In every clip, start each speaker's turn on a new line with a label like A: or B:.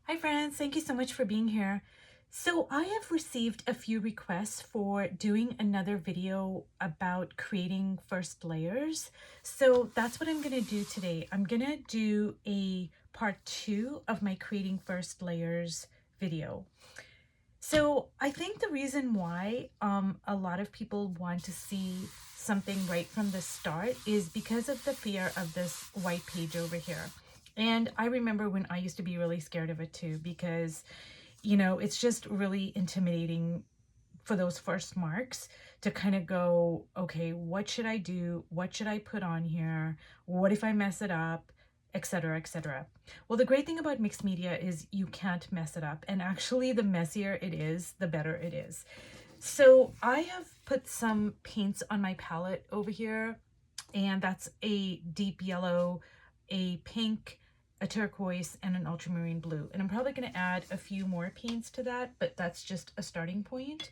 A: Hi friends, thank you so much for being here. So I have received a few requests for doing another video about creating first layers. So that's what I'm going to do today. I'm going to do a part 2 of my creating first layers video. So I think the reason why a lot of people want to see something right from the start is because of the fear of this white page over here. And I remember when I used to be really scared of it too, because, it's just really intimidating for those first marks to kind of go, okay, what should I do? What should I put on here? What if I mess it up? Etc., etc. Well, the great thing about mixed media is you can't mess it up. And actually, the messier it is, the better it is. So I have put some paints on my palette over here, and that's a deep yellow, a pink, a turquoise, and an ultramarine blue. And I'm probably going to add a few more paints to that, but that's just a starting point.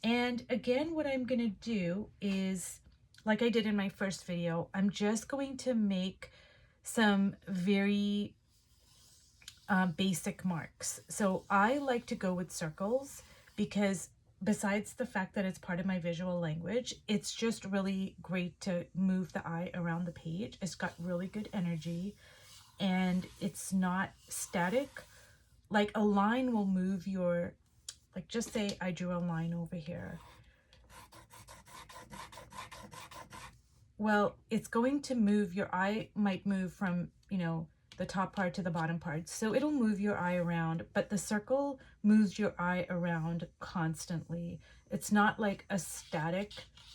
A: And again, what I'm going to do is, like I did in my first video, I'm just going to make some very basic marks. So I like to go with circles because besides the fact that it's part of my visual language, it's just really great to move the eye around the page. It's got really good energy and it's not static. Like a line will move your, like just say I drew a line over here. Well, it's going to move, your eye might move from, the top part to the bottom part. So it'll move your eye around, but the circle moves your eye around constantly. It's not like a static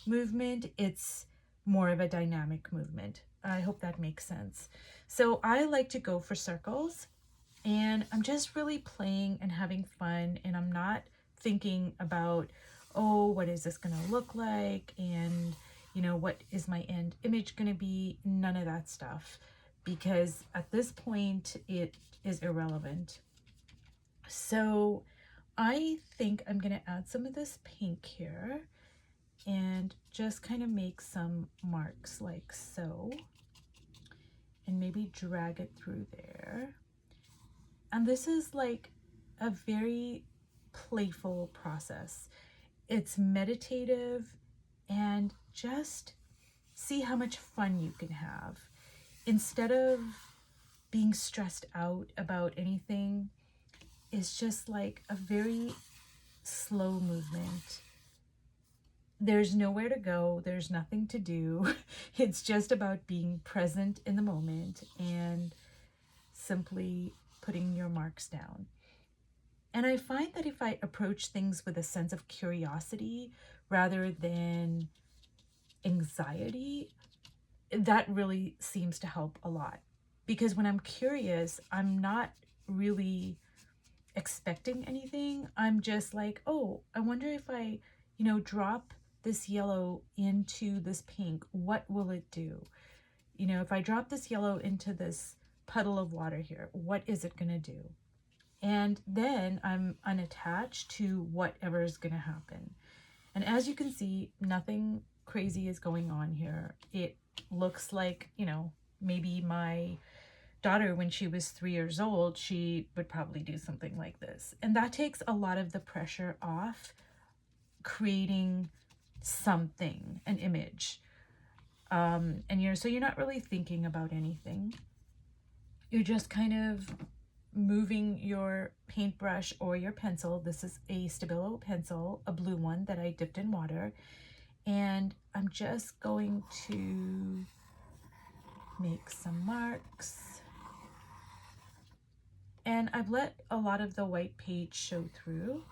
A: movement, it's more of a dynamic movement. I hope that makes sense. So I like to go for circles, and I'm just really playing and having fun, and I'm not thinking about, oh, what is this going to look like? And what is my end image going to be? None of that stuff, because at this point it is irrelevant. So I think I'm going to add some of this pink here and just kind of make some marks like so, and maybe drag it through there. And this is like a very playful process. It's meditative, and just see how much fun you can have. Instead of being stressed out about anything, it's just like a very slow movement. There's nowhere to go, there's nothing to do. It's just about being present in the moment and simply putting your marks down. And I find that if I approach things with a sense of curiosity rather than anxiety, that really seems to help a lot. Because when I'm curious, I'm not really expecting anything. I'm just like, oh, I wonder if I, drop this yellow into this pink, what will it do? If I drop this yellow into this puddle of water here, what is it going to do? And then I'm unattached to whatever is going to happen. And as you can see, nothing crazy is going on here. It looks like, maybe my daughter, when she was 3 years old, she would probably do something like this. And that takes a lot of the pressure off creating something, an image. And so you're not really thinking about anything. You're just kind of moving your paintbrush or your pencil. This is a Stabilo pencil, a blue one that I dipped in water. And I'm just going to make some marks. And I've let a lot of the white page show through.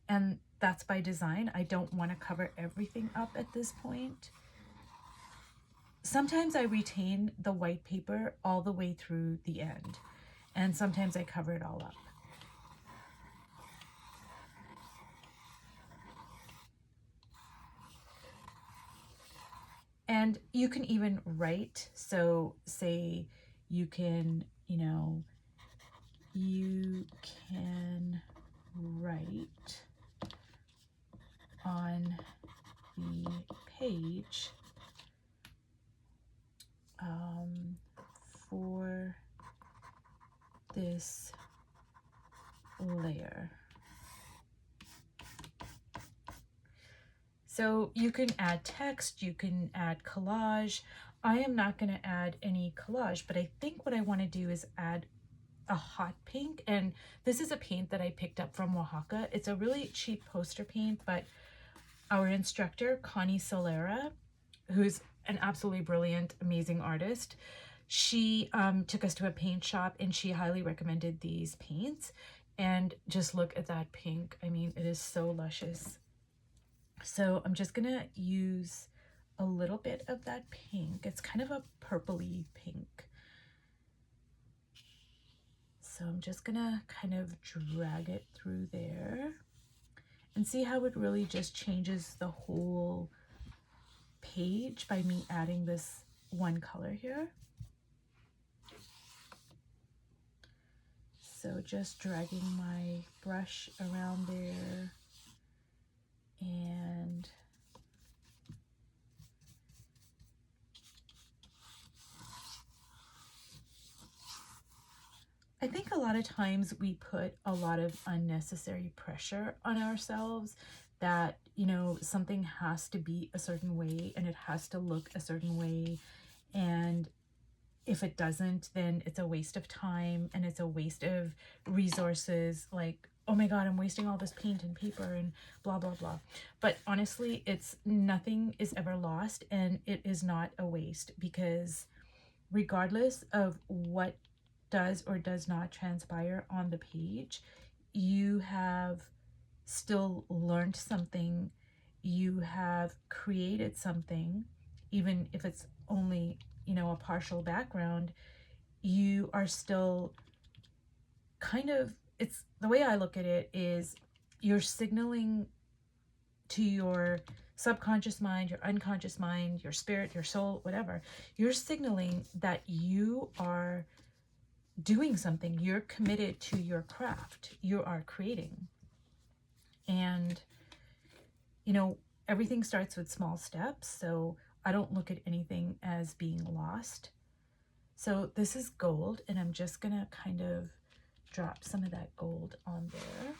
A: And that's by design. I don't want to cover everything up at this point. Sometimes I retain the white paper all the way through the end, and sometimes I cover it all up. And you can even write, so say you can, you can write on the page for this layer. So you can add text, you can add collage. I am not going to add any collage, but I think what I want to do is add a hot pink. And this is a paint that I picked up from Oaxaca. It's a really cheap poster paint, but our instructor, Connie Solera, who's an absolutely brilliant, amazing artist, she took us to a paint shop and she highly recommended these paints. And just look at that pink. I mean, it is so luscious. So I'm just gonna use a little bit of that pink. It's kind of a purpley pink. So I'm just gonna kind of drag it through there and see how it really just changes the whole page by me adding this one color here. So just dragging my brush around there, and I think a lot of times we put a lot of unnecessary pressure on ourselves that, you know, something has to be a certain way and it has to look a certain way. And if it doesn't, then it's a waste of time and it's a waste of resources. Like, oh my God, I'm wasting all this paint and paper and blah, blah, blah. But honestly, it's nothing is ever lost, and it is not a waste, because regardless of what does or does not transpire on the page, you have still learned something, you have created something, even if it's only, you know, a partial background. You are still kind of, it's the way I look at it is you're signaling to your subconscious mind, your unconscious mind, your spirit, your soul, whatever. You're signaling that you are doing something. You're committed to your craft. You are creating. And, you know, everything starts with small steps. So I don't look at anything as being lost. So this is gold, and I'm just going to kind of drop some of that gold on there.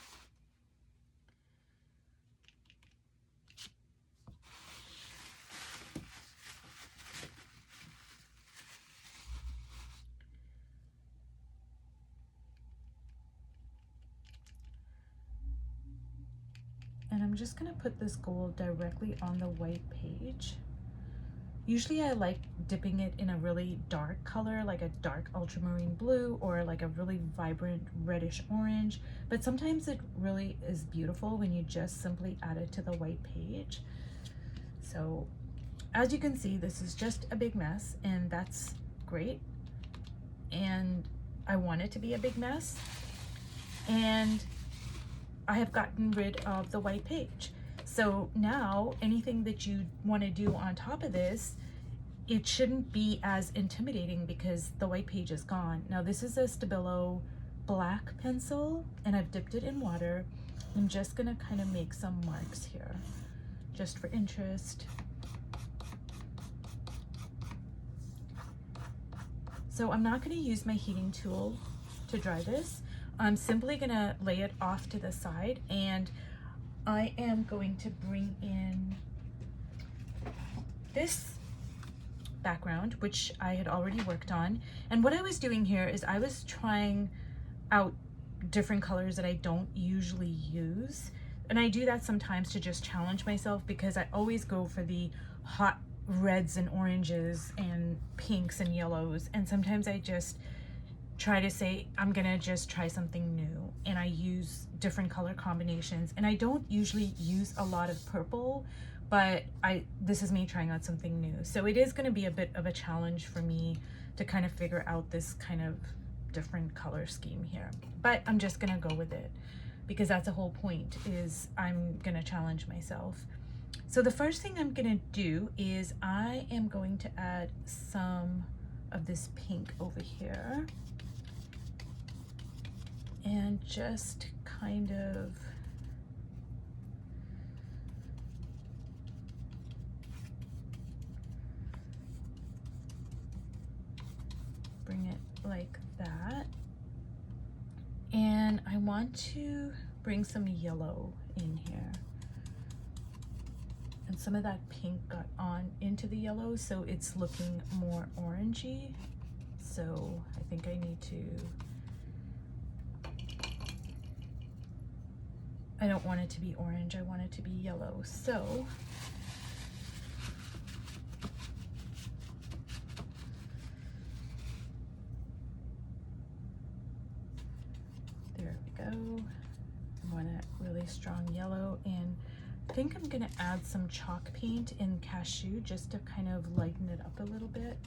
A: And I'm just going to put this gold directly on the white page. Usually I like dipping it in a really dark color, like a dark ultramarine blue or like a really vibrant reddish orange. But sometimes it really is beautiful when you just simply add it to the white page. So as you can see, this is just a big mess, and that's great. And I want it to be a big mess. And I have gotten rid of the white page. So now anything that you want to do on top of this, it shouldn't be as intimidating because the white page is gone. Now this is a Stabilo black pencil, and I've dipped it in water. I'm just gonna kind of make some marks here, just for interest. So I'm not gonna use my heating tool to dry this. I'm simply gonna lay it off to the side, and I am going to bring in this background, which I had already worked on. And what I was doing here is I was trying out different colors that I don't usually use. And I do that sometimes to just challenge myself, because I always go for the hot reds and oranges and pinks and yellows. And sometimes I just try to say, I'm gonna just try something new, and I use different color combinations. And I don't usually use a lot of purple, but this is me trying out something new. So it is gonna be a bit of a challenge for me to kind of figure out this kind of different color scheme here. But I'm just gonna go with it, because that's the whole point, is I'm gonna challenge myself. So the first thing I'm gonna do is I am going to add some of this pink over here, and just kind of bring it like that. want to bring some yellow in here. And some of that pink got on into the yellow, so it's looking more orangey. So I think I need to, I don't want it to be orange, I want it to be yellow. So there we go. I want a really strong yellow, and I think I'm gonna add some chalk paint in Cashew just to kind of lighten it up a little bit.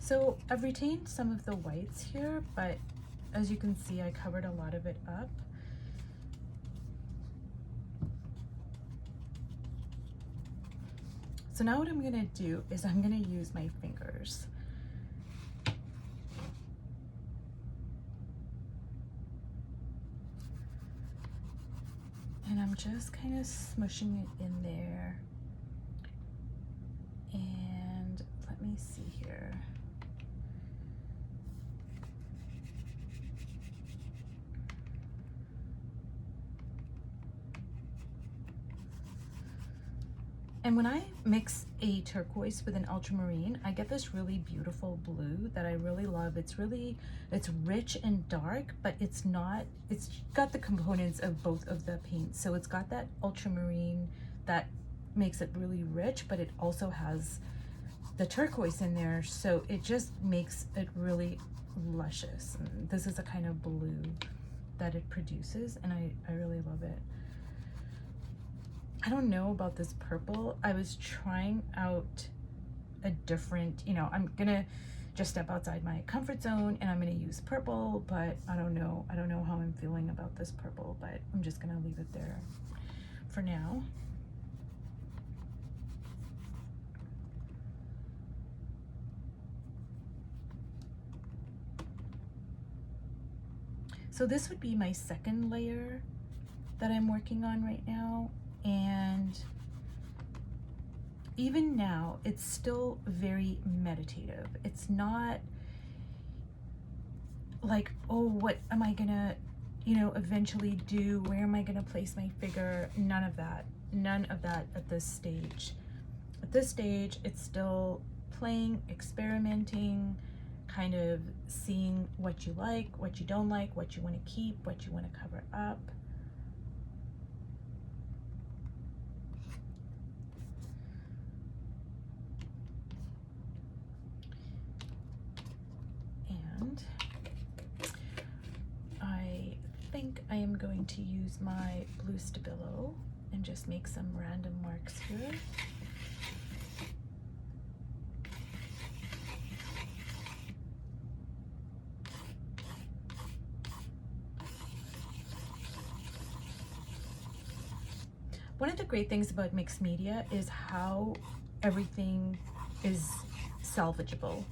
A: So I've retained some of the whites here, but as you can see, I covered a lot of it up. So now what I'm gonna do is I'm gonna use my fingers. And I'm just kind of smushing it in there. And let me see here. And when I mix a turquoise with an ultramarine, I get this really beautiful blue that I really love. It's rich and dark, but it's got the components of both of the paints. So it's got that ultramarine that makes it really rich, but it also has the turquoise in there. So it just makes it really luscious. And this is a kind of blue that it produces, and I really love it. I don't know about this purple. I was trying out a different, I'm gonna just step outside my comfort zone and I'm gonna use purple, but I don't know how I'm feeling about this purple, but I'm just gonna leave it there for now. So this would be my second layer that I'm working on right now. And even now, it's still very meditative. It's not like, oh, what am I gonna, eventually do? Where am I gonna place my figure? None of that. None of that at this stage. At this stage, it's still playing, experimenting, kind of seeing what you like, what you don't like, what you want to keep, what you want to cover up. I think I am going to use my blue Stabilo and just make some random marks here. One of the great things about mixed media is how everything is salvageable.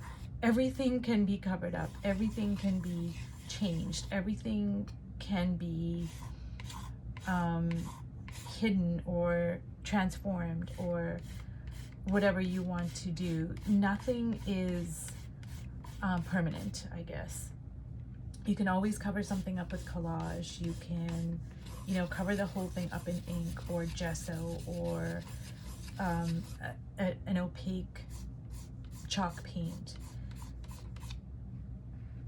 A: Everything can be covered up, everything can be changed, everything can be hidden or transformed or whatever you want to do. Nothing is permanent, I guess. You can always cover something up with collage. You can, cover the whole thing up in ink or gesso or an opaque chalk paint.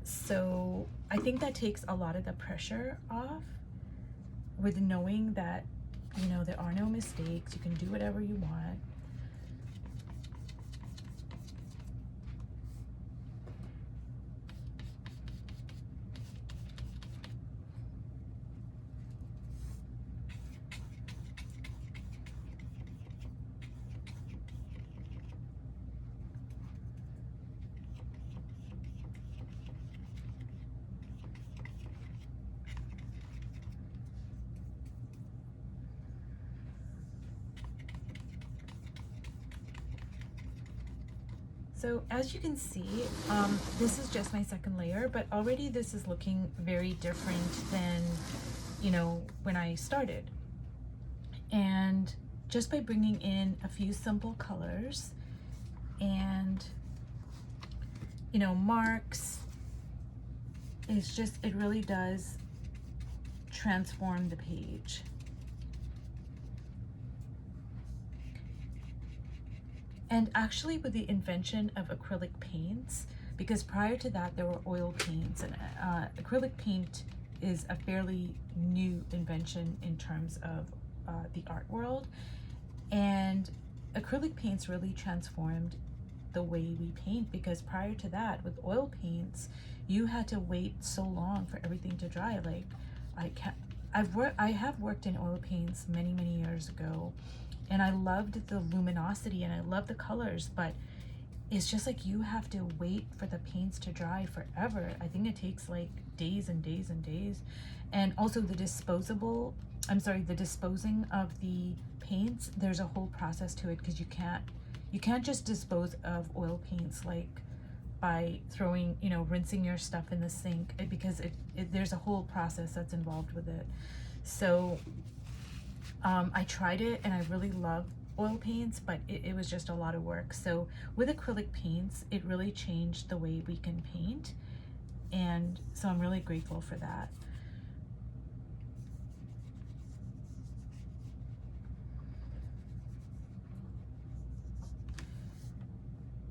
A: So I think that takes a lot of the pressure off with knowing that, there are no mistakes. You can do whatever you want. So as you can see, this is just my second layer, but already this is looking very different than, you know, when I started. And just by bringing in a few simple colors and, you know, marks, it's just, it really does transform the page. And actually with the invention of acrylic paints, because prior to that there were oil paints, and acrylic paint is a fairly new invention in terms of the art world. And acrylic paints really transformed the way we paint, because prior to that with oil paints, you had to wait so long for everything to dry. Like I have worked in oil paints many years ago, and I loved the luminosity and I love the colors, but it's just like you have to wait for the paints to dry forever. I think it takes like days and days and days. And also the disposing of the paints, there's a whole process to it, because you can't just dispose of oil paints like by throwing, you know, rinsing your stuff in the sink, because there's a whole process that's involved with it. So I tried it and I really love oil paints, but it was just a lot of work. So with acrylic paints, it really changed the way we can paint. And so I'm really grateful for that.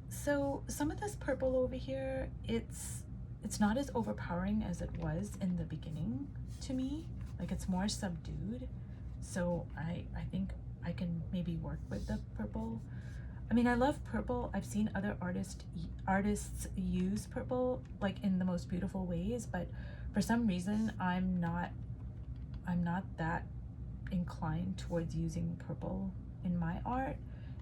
A: So some of this purple over here, it's not as overpowering as it was in the beginning to me. Like, it's more subdued. So I think I can maybe work with the purple. I mean, I love purple. I've seen other artists use purple like in the most beautiful ways, but for some reason I'm not that inclined towards using purple in my art,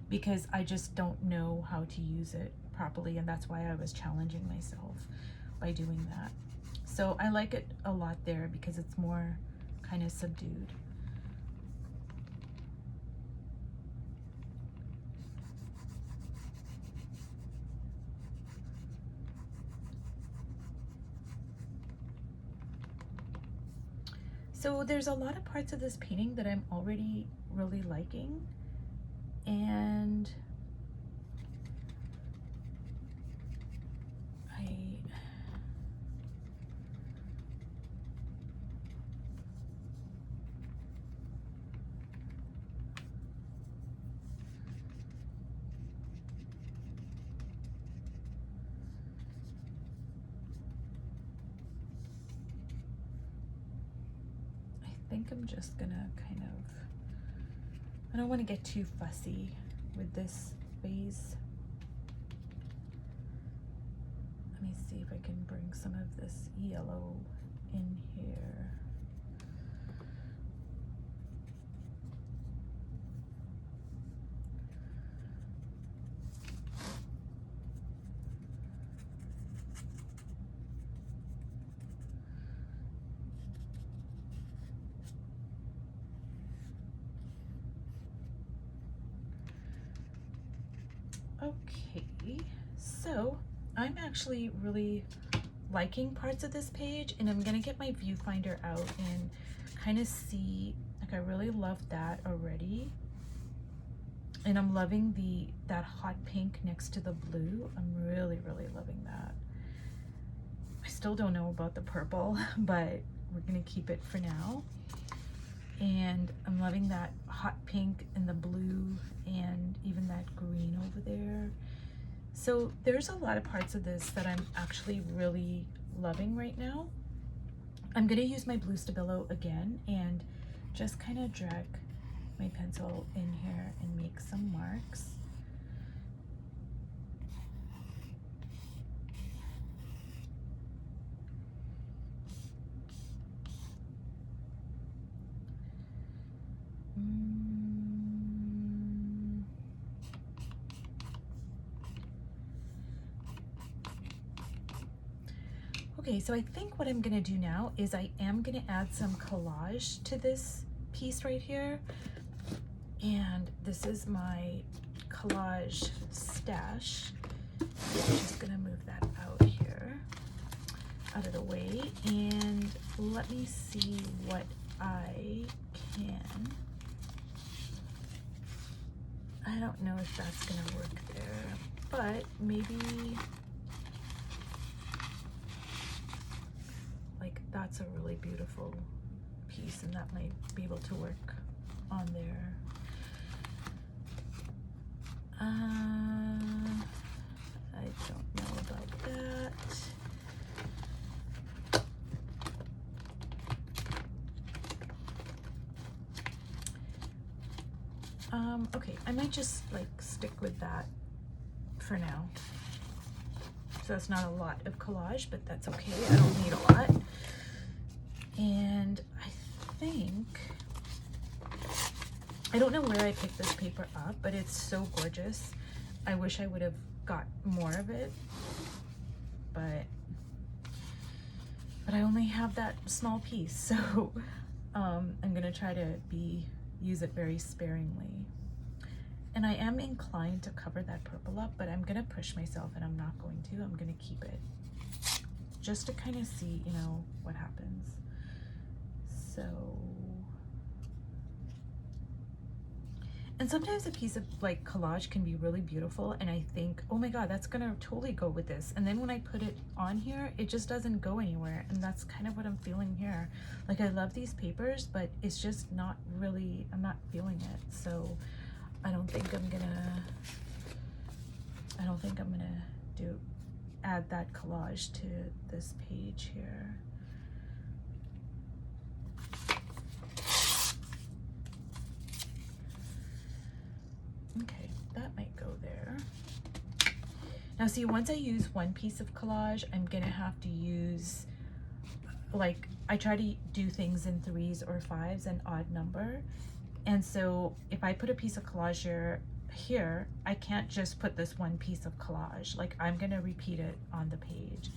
A: because I just don't know how to use it properly, and that's why I was challenging myself by doing that. So I like it a lot there because it's more kind of subdued. So there's a lot of parts of this painting that I'm already really liking, and I think I'm just gonna kind of, I don't want to get too fussy with this phase. Let me see if I can bring some of this yellow in here. Okay, so I'm actually really liking parts of this page, and I'm gonna get my viewfinder out and kind of see, like, I really love that already, and I'm loving that hot pink next to the blue. I'm really loving that. I still don't know about the purple, but we're gonna keep it for now. And I'm loving that hot pink and the blue and even that green over there. So there's a lot of parts of this that I'm actually really loving right now. I'm gonna use my blue Stabilo again and just kind of drag my pencil in here and make some marks. Okay, so I think what I'm gonna do now is I am gonna add some collage to this piece right here. And this is my collage stash. I'm just gonna move that out here, out of the way, and let me see what I can. I don't know if that's gonna work there, but maybe like that's a really beautiful piece, and that might be able to work on there. I don't know about that. Okay, I might just like stick with that for now. So that's not a lot of collage, but that's okay. I don't need a lot. And I think, I don't know where I picked this paper up, but it's so gorgeous. I wish I would have got more of it, but I only have that small piece, so I'm gonna try to use it very sparingly. And I am inclined to cover that purple up, but I'm gonna push myself and I'm not going to. I'm gonna keep it just to kind of see, you know, what happens. So, and sometimes a piece of like collage can be really beautiful and I think, oh my God, that's gonna totally go with this. And then when I put it on here, it just doesn't go anywhere. And that's kind of what I'm feeling here. Like I love these papers, but it's just not really, I'm not feeling it. So I don't think I'm gonna add that collage to this page here. Okay, that might go there. Now see, once I use one piece of collage, I'm gonna have to use, like, I try to do things in 3s or 5s, an odd number. And so if I put a piece of collage here, I can't just put this one piece of collage. Like I'm gonna repeat it on the page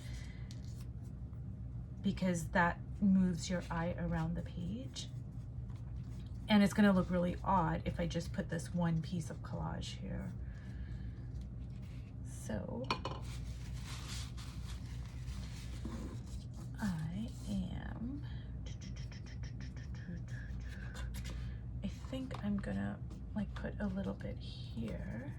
A: because that moves your eye around the page. And it's gonna look really odd if I just put this one piece of collage here. So I think I'm gonna like put a little bit here.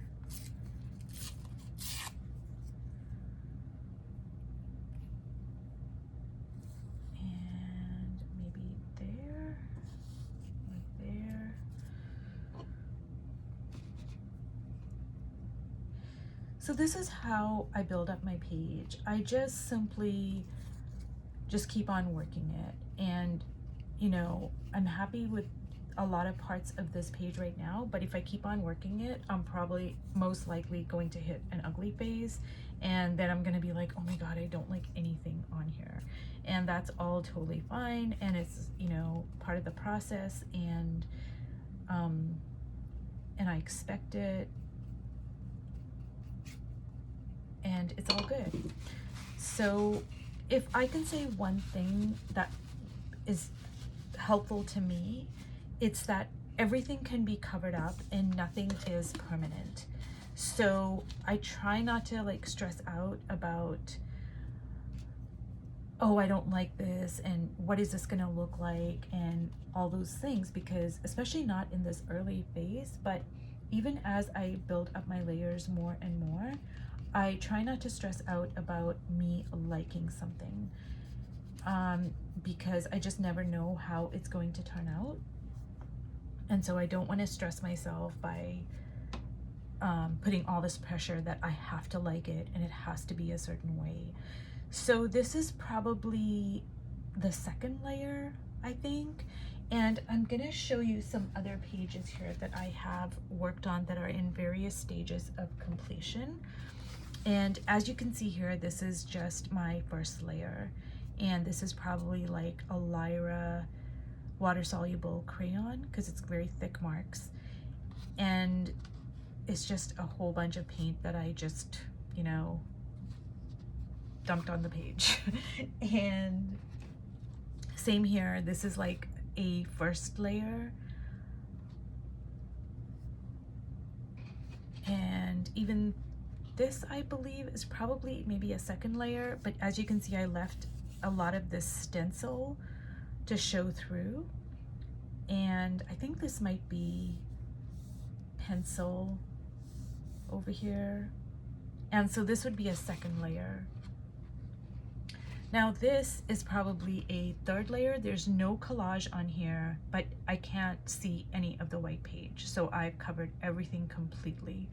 A: And maybe there, like there. So this is how I build up my page. I just simply keep on working it. And, you know, I'm happy with a lot of parts of this page right now, but if I keep on working it, I'm probably most likely going to hit an ugly phase, and then I'm gonna be like, oh my God, I don't like anything on here. And that's all totally fine, and it's, you know, part of the process, and I expect it, and it's all good. So if I can say one thing that is helpful to me, it's that everything can be covered up and nothing is permanent. So I try not to like stress out about, oh, I don't like this and what is this gonna look like and all those things, because especially not in this early phase, but even as I build up my layers more and more, I try not to stress out about me liking something, because I just never know how it's going to turn out. And so I don't want to stress myself by putting all this pressure that I have to like it and it has to be a certain way. So this is probably the second layer, I think. And I'm gonna show you some other pages here that I have worked on that are in various stages of completion. And as you can see here, this is just my first layer. And this is probably like a Lyra water-soluble crayon because it's very thick marks. And it's just a whole bunch of paint that I just, you know, dumped on the page. And same here, this is like a first layer. And even this, I believe, is probably maybe a second layer, but as you can see, I left a lot of this stencil to show through. And I think this might be pencil over here. And so this would be a second layer. Now this is probably a third layer. There's no collage on here, but I can't see any of the white page. So I've covered everything completely.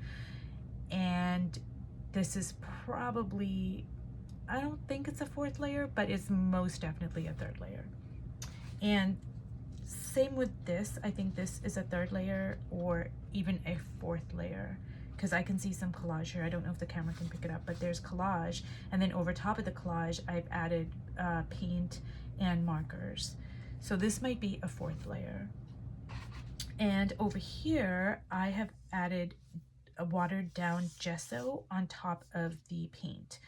A: And this is probably, I don't think it's a fourth layer, but it's most definitely a third layer. And same with this, I think this is a third layer or even a fourth layer, because I can see some collage here. I don't know if the camera can pick it up, but there's collage. And then over top of the collage, I've added paint and markers. So this might be a fourth layer. And over here, I have added a watered down gesso on top of the paint.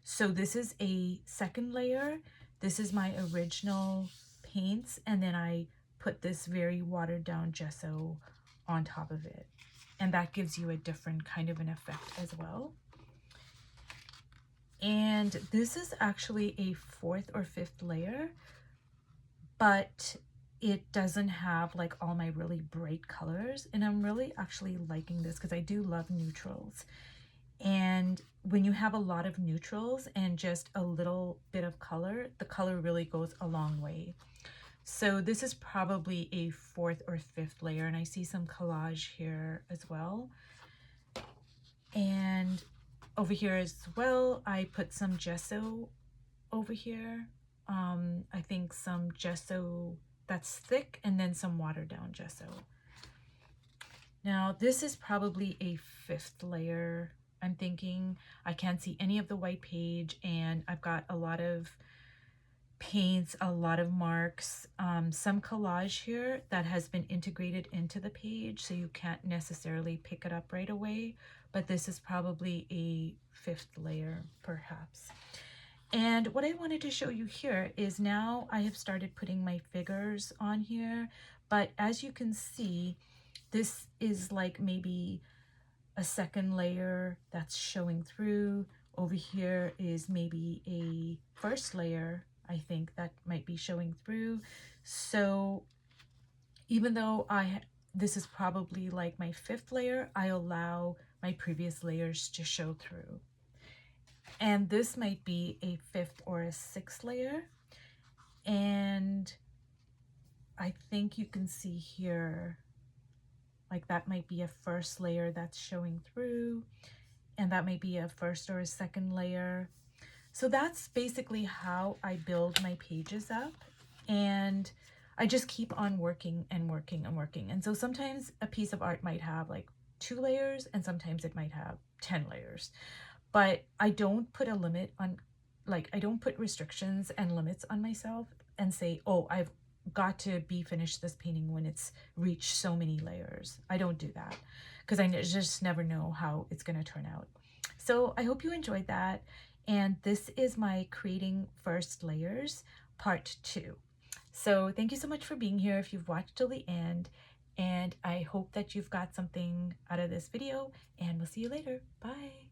A: So this is a second layer. This is my original paints, and then I put this very watered down gesso on top of it. And that gives you a different kind of an effect as well. And this is actually a fourth or fifth layer, but it doesn't have like all my really bright colors. And I'm really actually liking this because I do love neutrals. And when you have a lot of neutrals and just a little bit of color, the color really goes a long way. So this is probably a fourth or fifth layer, and I see some collage here as well. And over here as well, I put some gesso over here. I think some gesso that's thick, and then some watered down gesso. Now this is probably a fifth layer. I'm thinking I can't see any of the white page, and I've got a lot of paints, a lot of marks, some collage here that has been integrated into the page, so you can't necessarily pick it up right away, but this is probably a fifth layer perhaps. And what I wanted to show you here is now I have started putting my figures on here, but as you can see, this is like maybe a second layer that's showing through. Over here is maybe a first layer, I think, that might be showing through. So even though this is probably like my fifth layer, I allow my previous layers to show through. And this might be a fifth or a sixth layer. And I think you can see here, like that might be a first layer that's showing through, and that might be a first or a second layer. So that's basically how I build my pages up, and I just keep on working and working and working. And so sometimes a piece of art might have like 2 layers, and sometimes it might have 10 layers. But I don't put a limit on, like, I don't put restrictions and limits on myself and say, oh, I've got to be finished this painting when it's reached so many layers. I don't do that because I just never know how it's going to turn out. So I hope you enjoyed that. And this is my creating first layers part 2. So thank you so much for being here if you've watched till the end. And I hope that you've got something out of this video, and we'll see you later. Bye.